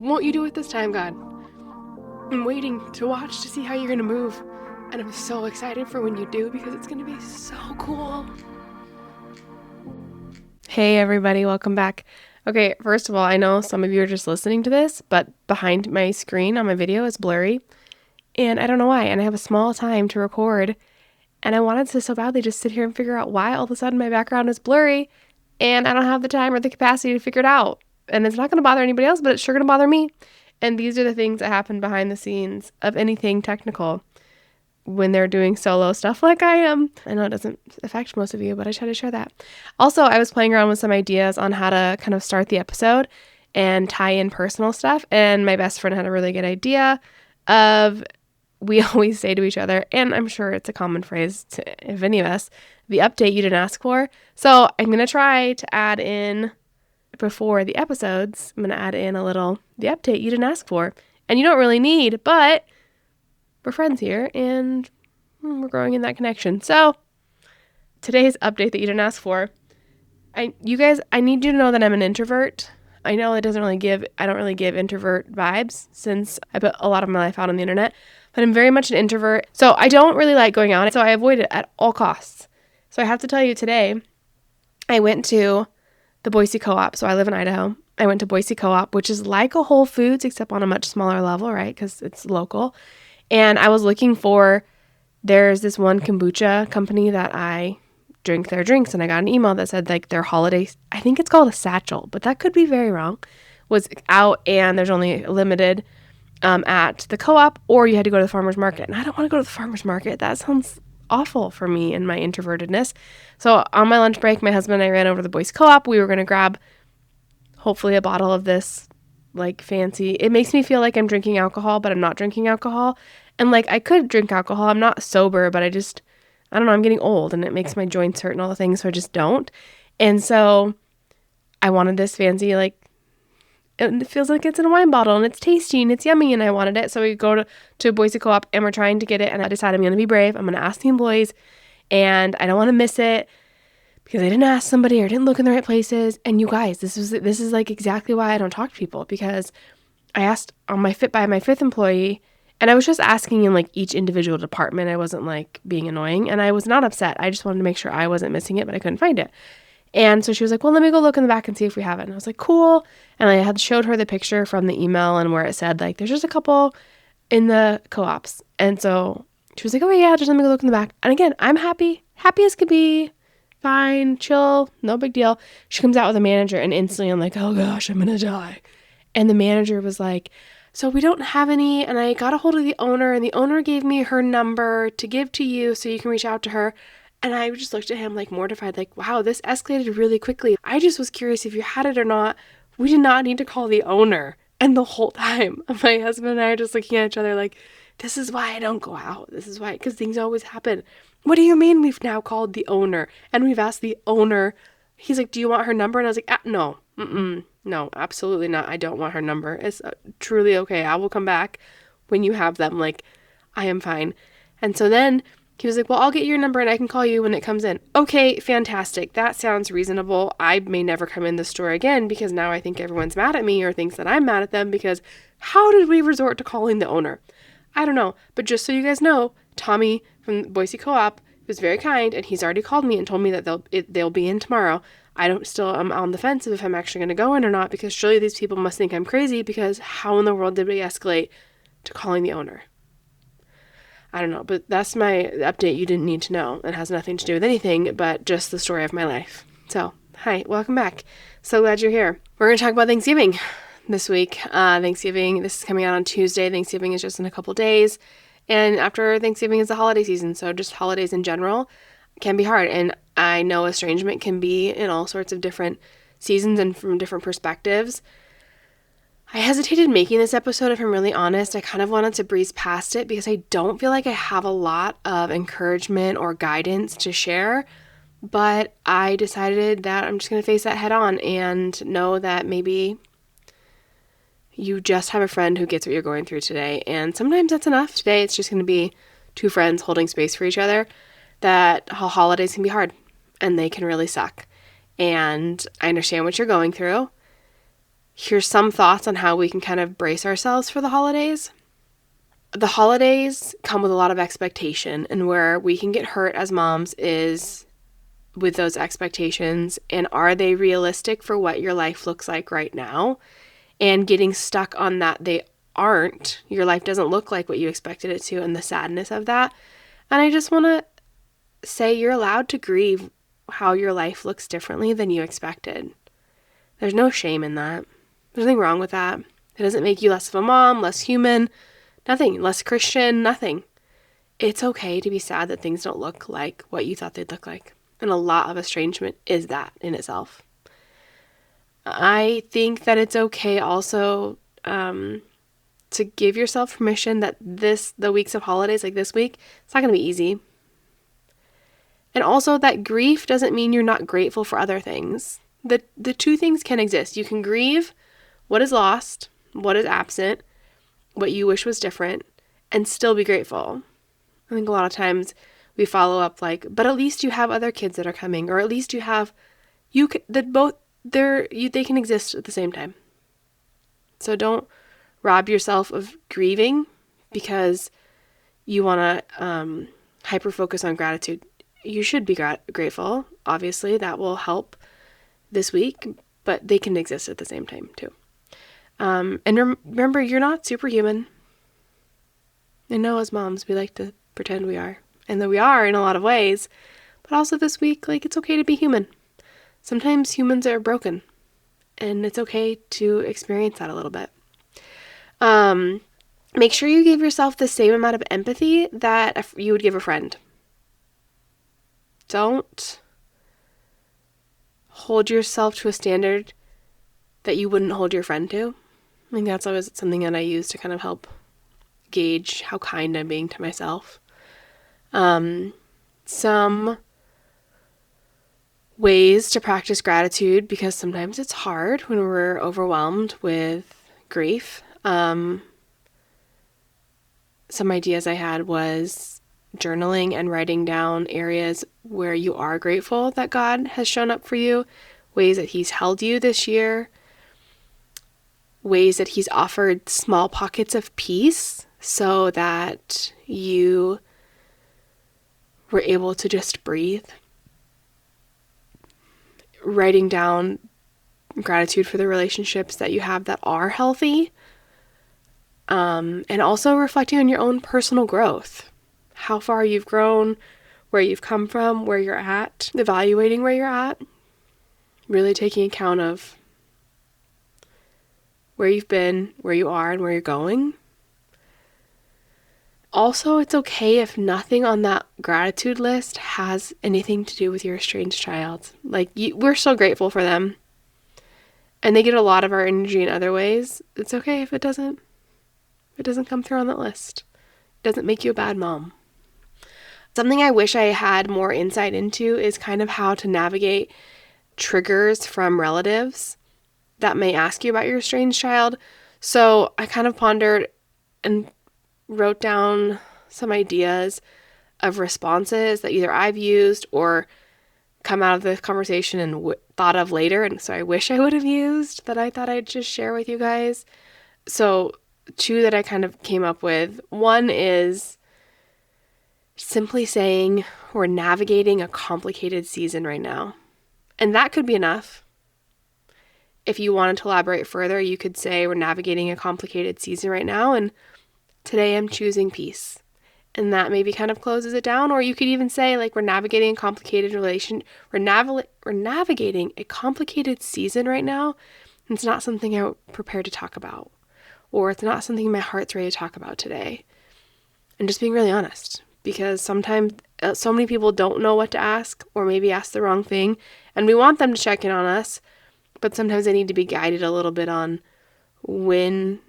Won't you do it this time, God? I'm waiting to watch to see how you're going to move. And I'm so excited for when you do because it's going to be so cool. Hey everybody, welcome back. Okay, first of all, I know some of you are just listening to this, but behind my screen on my video is blurry. And I don't know why. And I have a small time to record. And I wanted to so badly just sit here and figure out why all of a sudden my background is blurry. And I don't have the time or the capacity to figure it out. And it's not going to bother anybody else, but it's sure going to bother me. And these are the things that happen behind the scenes of anything technical when they're doing solo stuff like I am. I know it doesn't affect most of you, but I try to share that. Also, I was playing around with some ideas on how to kind of start the episode and tie in personal stuff. And my best friend had a really good idea of, we always say to each other, and I'm sure it's a common phrase to if any of us, the update you didn't ask for. So I'm going to try to add in, before the episodes, I'm going to add in a little, the update you didn't ask for. And you don't really need, but we're friends here and we're growing in that connection. So today's update that you didn't ask for, I need you to know that I'm an introvert. I know I don't really give introvert vibes since I put a lot of my life out on the internet, but I'm very much an introvert. So I don't really like going out. So I avoid it at all costs. So I have to tell you today, I went to the Boise Co-op. So I live in Idaho. I went to Boise Co-op, which is like a Whole Foods, except on a much smaller level, right? Because it's local. And I was looking there's this one kombucha company that I drink their drinks. And I got an email that said like their holiday, I think it's called a satchel, but that could be very wrong, was out and there's only limited at the co-op, or you had to go to the farmer's market. And I don't want to go to the farmer's market. That sounds awful for me and my introvertedness. So on my lunch break, my husband and I ran over to the Boise Co-op. We were going to grab hopefully a bottle of this like fancy, it makes me feel like I'm drinking alcohol, but I'm not drinking alcohol. And like I could drink alcohol. I'm not sober, but I don't know, I'm getting old and it makes my joints hurt and all the things. So I just don't. And so I wanted this fancy, like, it feels like it's in a wine bottle and it's tasty and it's yummy and I wanted it. So we go to Boise Co-op and we're trying to get it. And I decided I'm going to be brave. I'm going to ask the employees and I don't want to miss it because I didn't ask somebody or didn't look in the right places. And you guys, this is like exactly why I don't talk to people, because I asked by my fifth employee and I was just asking in like each individual department. I wasn't like being annoying and I was not upset. I just wanted to make sure I wasn't missing it, but I couldn't find it. And so she was like, well, let me go look in the back and see if we have it. And I was like, cool. And I had showed her the picture from the email and where it said, like, there's just a couple in the co-ops. And so she was like, oh, yeah, just let me go look in the back. And again, I'm happy as could be, fine, chill, no big deal. She comes out with a manager and instantly I'm like, oh, gosh, I'm going to die. And the manager was like, so we don't have any. And I got a hold of the owner and the owner gave me her number to give to you so you can reach out to her. And I just looked at him like mortified, like, wow, this escalated really quickly. I just was curious if you had it or not. We did not need to call the owner. And the whole time, my husband and I are just looking at each other like, this is why I don't go out. This is why, because things always happen. What do you mean we've now called the owner? And we've asked the owner. He's like, do you want her number? And I was like, no, no, absolutely not. I don't want her number. It's truly okay. I will come back when you have them. Like, I am fine. And so then he was like, well, I'll get your number and I can call you when it comes in. Okay, fantastic. That sounds reasonable. I may never come in the store again because now I think everyone's mad at me or thinks that I'm mad at them because how did we resort to calling the owner? I don't know. But just so you guys know, Tommy from Boise Co-op was very kind and he's already called me and told me that they'll be in tomorrow. I'm on the fence of if I'm actually going to go in or not because surely these people must think I'm crazy because how in the world did we escalate to calling the owner? I don't know, but that's my update you didn't need to know. It has nothing to do with anything but just the story of my life. So, hi, welcome back. So glad you're here. We're going to talk about Thanksgiving this week. Thanksgiving, this is coming out on Tuesday. Thanksgiving is just in a couple days. And after Thanksgiving is the holiday season, so just holidays in general can be hard. And I know estrangement can be in all sorts of different seasons and from different perspectives. I hesitated making this episode, if I'm really honest. I kind of wanted to breeze past it because I don't feel like I have a lot of encouragement or guidance to share, but I decided that I'm just going to face that head on and know that maybe you just have a friend who gets what you're going through today, and sometimes that's enough. Today it's just going to be two friends holding space for each other, that holidays can be hard and they can really suck. And I understand what you're going through. Here's some thoughts on how we can kind of brace ourselves for the holidays. The holidays come with a lot of expectation, and where we can get hurt as moms is with those expectations, and are they realistic for what your life looks like right now? And getting stuck on that they aren't. Your life doesn't look like what you expected it to, and the sadness of that. And I just want to say you're allowed to grieve how your life looks differently than you expected. There's no shame in that. There's nothing wrong with that. It doesn't make you less of a mom, less human, nothing, less Christian, nothing. It's okay to be sad that things don't look like what you thought they'd look like. And a lot of estrangement is that in itself. I think that it's okay also to give yourself permission that the weeks of holidays like this week, it's not going to be easy. And also that grief doesn't mean you're not grateful for other things. The two things can exist. You can grieve what is lost, what is absent, what you wish was different, and still be grateful. I think a lot of times we follow up like, but at least you have other kids that are coming, or at least you have, they can exist at the same time. So don't rob yourself of grieving because you want to hyper focus on gratitude. You should be grateful. Obviously, that will help this week, but they can exist at the same time too. And remember, you're not superhuman. I know as moms, we like to pretend we are, and that we are in a lot of ways, but also this week, like, it's okay to be human. Sometimes humans are broken, and it's okay to experience that a little bit. Make sure you give yourself the same amount of empathy that you would give a friend. Don't hold yourself to a standard that you wouldn't hold your friend to. I think that's always something that I use to kind of help gauge how kind I'm being to myself. Some ways to practice gratitude, because sometimes it's hard when we're overwhelmed with grief. Some ideas I had was journaling and writing down areas where you are grateful that God has shown up for you, ways that He's held you this year, ways that He's offered small pockets of peace so that you were able to just breathe. Writing down gratitude for the relationships that you have that are healthy, and also reflecting on your own personal growth. How far you've grown, where you've come from, where you're at, evaluating where you're at, really taking account of where you've been, where you are, and where you're going. Also, it's okay if nothing on that gratitude list has anything to do with your estranged child. We're so grateful for them, and they get a lot of our energy in other ways. It's okay if it doesn't come through on that list. It doesn't make you a bad mom. Something I wish I had more insight into is kind of how to navigate triggers from relatives that may ask you about your estranged child. So I kind of pondered and wrote down some ideas of responses that either I've used or come out of the conversation and thought of later. And so I wish I would have used that I thought I'd just share with you guys. So 2 that I kind of came up with. One is simply saying we're navigating a complicated season right now. And that could be enough. If you wanted to elaborate further, you could say we're navigating a complicated season right now, and today I'm choosing peace. And that maybe kind of closes it down. Or you could even say, like, we're navigating a complicated we're navigating a complicated season right now, and it's not something I'm prepared to talk about. Or it's not something my heart's ready to talk about today. And just being really honest. Because sometimes so many people don't know what to ask, or maybe ask the wrong thing, and we want them to check in on us, but sometimes they need to be guided a little bit on when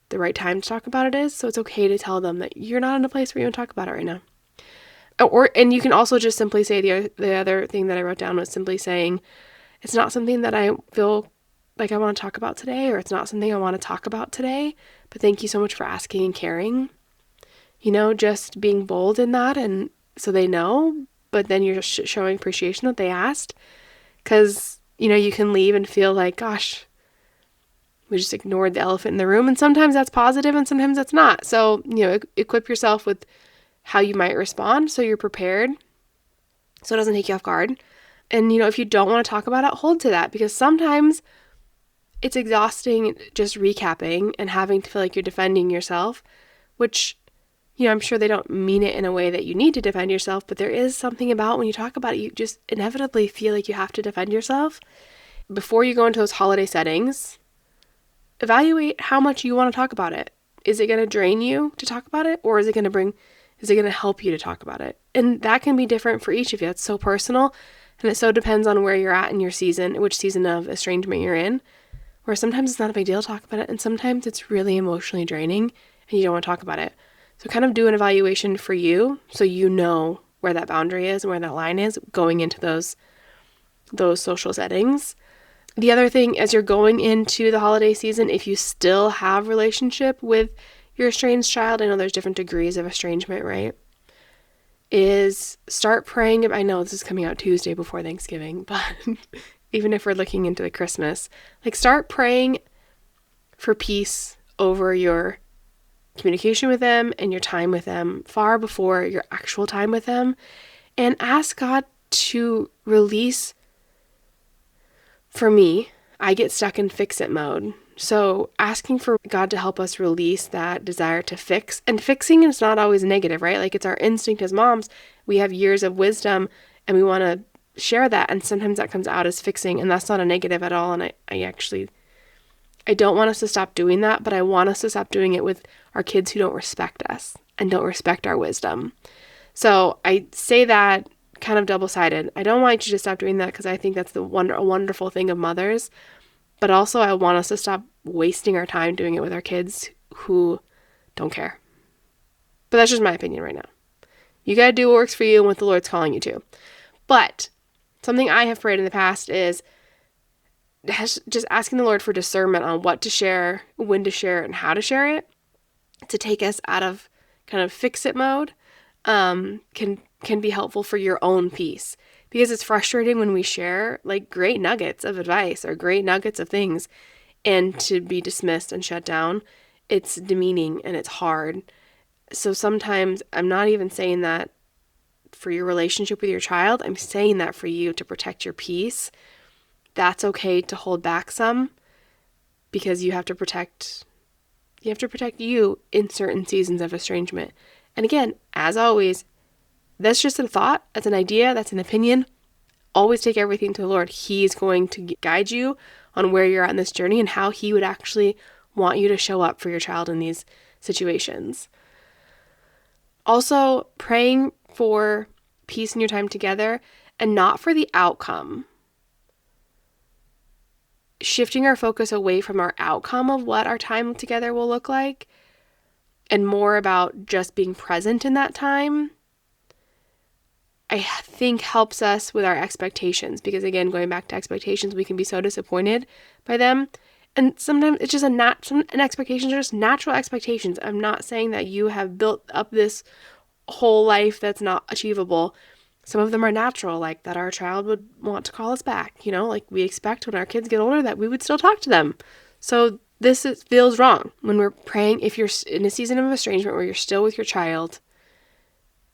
the right time to talk about it is. So it's okay to tell them that you're not in a place where you want to talk about it right now. And you can also just simply say the other thing that I wrote down was simply saying, it's not something that I feel like I want to talk about today, or it's not something I want to talk about today, but thank you so much for asking and caring. Just being bold in that, and so they know, but then you're just showing appreciation that they asked. Because, you can leave and feel like, gosh, We just ignored the elephant in the room. And sometimes that's positive and sometimes that's not. So, equip yourself with how you might respond so you're prepared, so it doesn't take you off guard. And, if you don't want to talk about it, hold to that, because sometimes it's exhausting just recapping and having to feel like you're defending yourself, which, I'm sure they don't mean it in a way that you need to defend yourself, but there is something about when you talk about it, you just inevitably feel like you have to defend yourself. Before you go into those holiday settings, evaluate how much you want to talk about it. Is it going to drain you to talk about it, or is it going to help you to talk about it? And that can be different for each of you. It's so personal, and it so depends on where you're at in your season, which season of estrangement you're in, where sometimes it's not a big deal to talk about it, and sometimes it's really emotionally draining and you don't want to talk about it. So kind of do an evaluation for you so you know where that boundary is and where that line is going into those social settings. The other thing, as you're going into the holiday season, if you still have relationship with your estranged child, I know there's different degrees of estrangement, right? Is start praying. I know this is coming out Tuesday before Thanksgiving, but even if we're looking into the Christmas, start praying for peace over your communication with them and your time with them far before your actual time with them, and ask God to release. For me, I get stuck in fix-it mode. So asking for God to help us release that desire to fix, and fixing is not always negative, right? It's our instinct as moms. We have years of wisdom and we want to share that. And sometimes that comes out as fixing, and that's not a negative at all. And I don't want us to stop doing that, but I want us to stop doing it with our kids who don't respect us and don't respect our wisdom. So I say that kind of double-sided. I don't want you to stop doing that because I think that's a wonderful thing of mothers. But also I want us to stop wasting our time doing it with our kids who don't care. But that's just my opinion right now. You got to do what works for you and what the Lord's calling you to. But something I have prayed in the past is just asking the Lord for discernment on what to share, when to share it, and how to share it, to take us out of kind of fix-it mode, can be helpful for your own peace. Because it's frustrating when we share great nuggets of advice or great nuggets of things, and to be dismissed and shut down, it's demeaning and it's hard. So sometimes I'm not even saying that for your relationship with your child. I'm saying that for you to protect your peace. That's okay to hold back some, because you have to protect you in certain seasons of estrangement. And again, as always, that's just a thought, that's an idea, that's an opinion. Always take everything to the Lord. He's going to guide you on where you're at in this journey and how He would actually want you to show up for your child in these situations. Also, praying for peace in your time together and not for the outcome. Shifting our focus away from our outcome of what our time together will look like and more about just being present in that time, I think helps us with our expectations, because again, going back to expectations, we can be so disappointed by them. And sometimes it's just expectations are just natural expectations. I'm not saying that you have built up this whole life that's not achievable. Some of them are natural, like that our child would want to call us back, we expect when our kids get older that we would still talk to them. So feels wrong when we're praying. If you're in a season of estrangement where you're still with your child,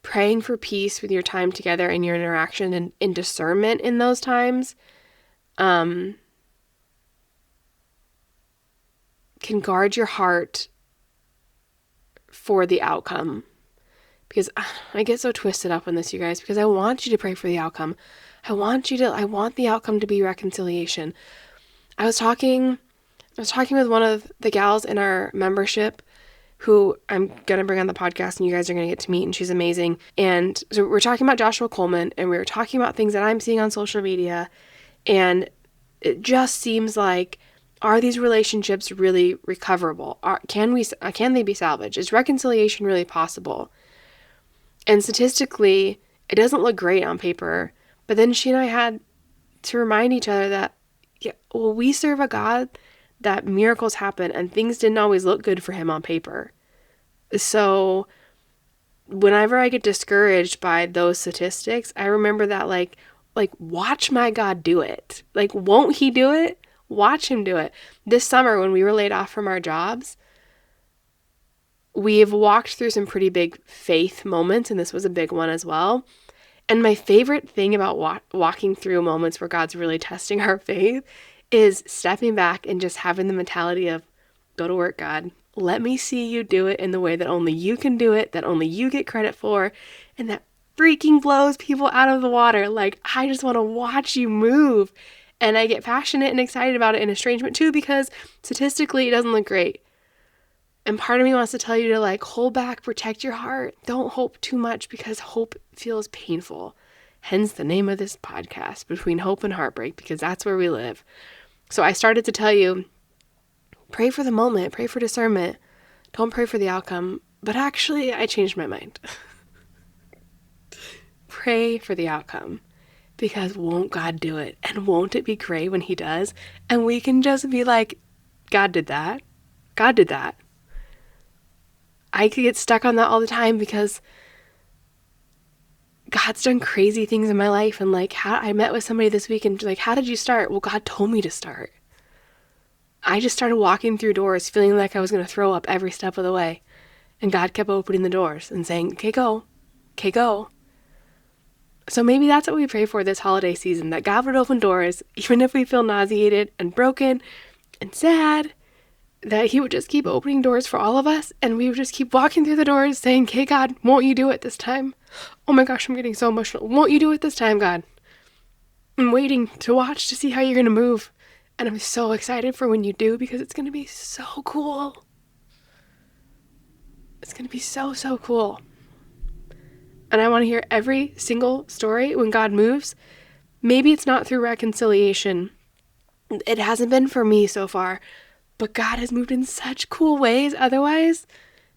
praying for peace with your time together and your interaction and in discernment in those times can guard your heart for the outcome. Because I get so twisted up on this, you guys, because I want you to pray for the outcome. I want the outcome to be reconciliation. I was talking with one of the gals in our membership who I'm going to bring on the podcast, and you guys are going to get to meet, and she's amazing. And so we're talking about Joshua Coleman, and we were talking about things that I'm seeing on social media, and it just seems like, are these relationships really recoverable? Can they be salvaged? Is reconciliation really possible? And statistically, it doesn't look great on paper, but then she and I had to remind each other that, we serve a God that miracles happen, and things didn't always look good for Him on paper. So whenever I get discouraged by those statistics, I remember that watch my God do it. Won't He do it? Watch him do it. This summer when we were laid off from our jobs, we've walked through some pretty big faith moments, and this was a big one as well. And my favorite thing about walking through moments where God's really testing our faith is stepping back and just having the mentality of, go to work, God. Let me see you do it in the way that only you can do it, that only you get credit for, and that freaking blows people out of the water. Like, I just want to watch you move. And I get passionate and excited about it in Estrangement too, because statistically it doesn't look great. And part of me wants to tell you to like hold back, protect your heart. Don't hope too much because hope feels painful. Hence the name of this podcast, Between Hope and Heartbreak, because that's where we live. So I started to tell you, pray for the moment, pray for discernment. Don't pray for the outcome. But actually, I changed my mind. Pray for the outcome. Because won't God do it? And won't it be great when he does? And we can just be like, God did that. God did that. I could get stuck on that all the time because God's done crazy things in my life. And like, I met with somebody this week and like, how did you start? Well, God told me to start. I just started walking through doors feeling like I was going to throw up every step of the way. And God kept opening the doors and saying, okay, go. Okay, go. So maybe that's what we pray for this holiday season, that God would open doors, even if we feel nauseated and broken and sad, that he would just keep opening doors for all of us, and we would just keep walking through the doors saying, okay, God, won't you do it this time? Oh my gosh, I'm getting so emotional. Won't you do it this time, God? I'm waiting to watch to see how you're going to move, and I'm so excited for when you do, because it's going to be so cool. It's going to be so, so cool. And I want to hear every single story when God moves. Maybe it's not through reconciliation. It hasn't been for me so far. But God has moved in such cool ways otherwise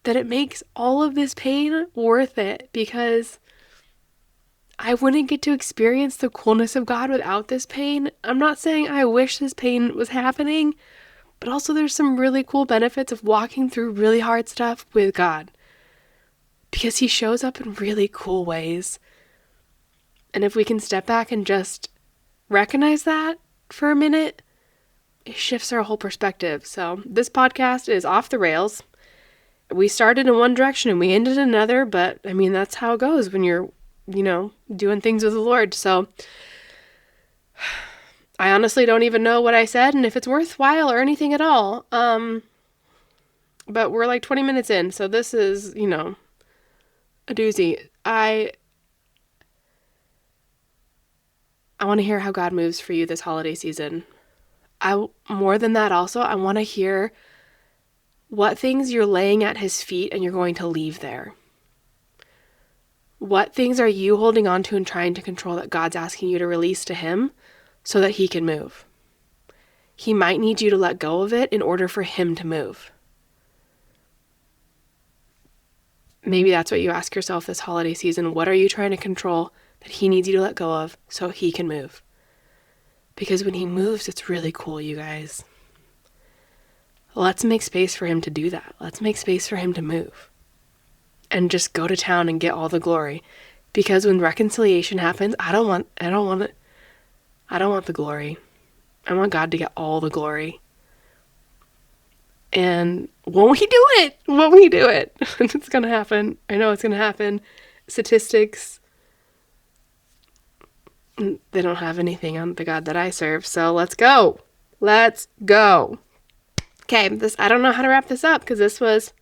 that it makes all of this pain worth it, because I wouldn't get to experience the coolness of God without this pain. I'm not saying I wish this pain was happening, but also there's some really cool benefits of walking through really hard stuff with God, because he shows up in really cool ways. And if we can step back and just recognize that for a minute, it shifts our whole perspective. So this podcast is off the rails. We started in one direction and we ended in another, but I mean, that's how it goes when you're, doing things with the Lord. So I honestly don't even know what I said and if it's worthwhile or anything at all. But we're like 20 minutes in, so this is, a doozy. I want to hear how God moves for you this holiday season. More than that also, I want to hear what things you're laying at his feet and you're going to leave there. What things are you holding on to and trying to control that God's asking you to release to him so that he can move? He might need you to let go of it in order for him to move. Maybe that's what you ask yourself this holiday season. What are you trying to control that he needs you to let go of so he can move? Because when he moves, it's really cool, you guys. Let's make space for him to do that. Let's make space for him to move. And just go to town and get all the glory. Because when reconciliation happens, I don't want the glory. I want God to get all the glory. And won't he do it? Won't he do it? It's going to happen. I know it's going to happen. Statistics, they don't have anything on the God that I serve. So let's go. Let's go. Okay, I don't know how to wrap this up because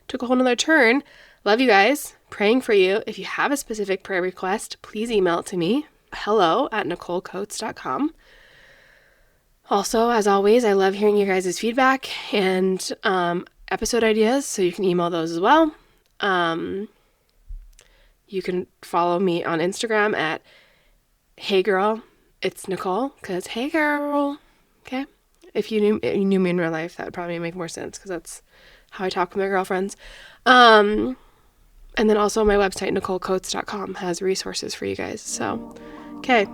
took a whole nother turn. Love you guys. Praying for you. If you have a specific prayer request, please email it to me. hello@nicolecoates.com. Also, as always, I love hearing you guys' feedback and episode ideas, so you can email those as well. You can follow me on Instagram at Hey Girl, it's Nicole, because hey girl, okay? If you knew me in real life, that would probably make more sense, because that's how I talk with my girlfriends. And then also my website, NicoleCoates.com, has resources for you guys. So, okay,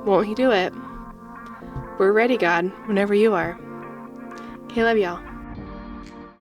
won't he do it? We're ready, God, whenever you are. Okay, love y'all.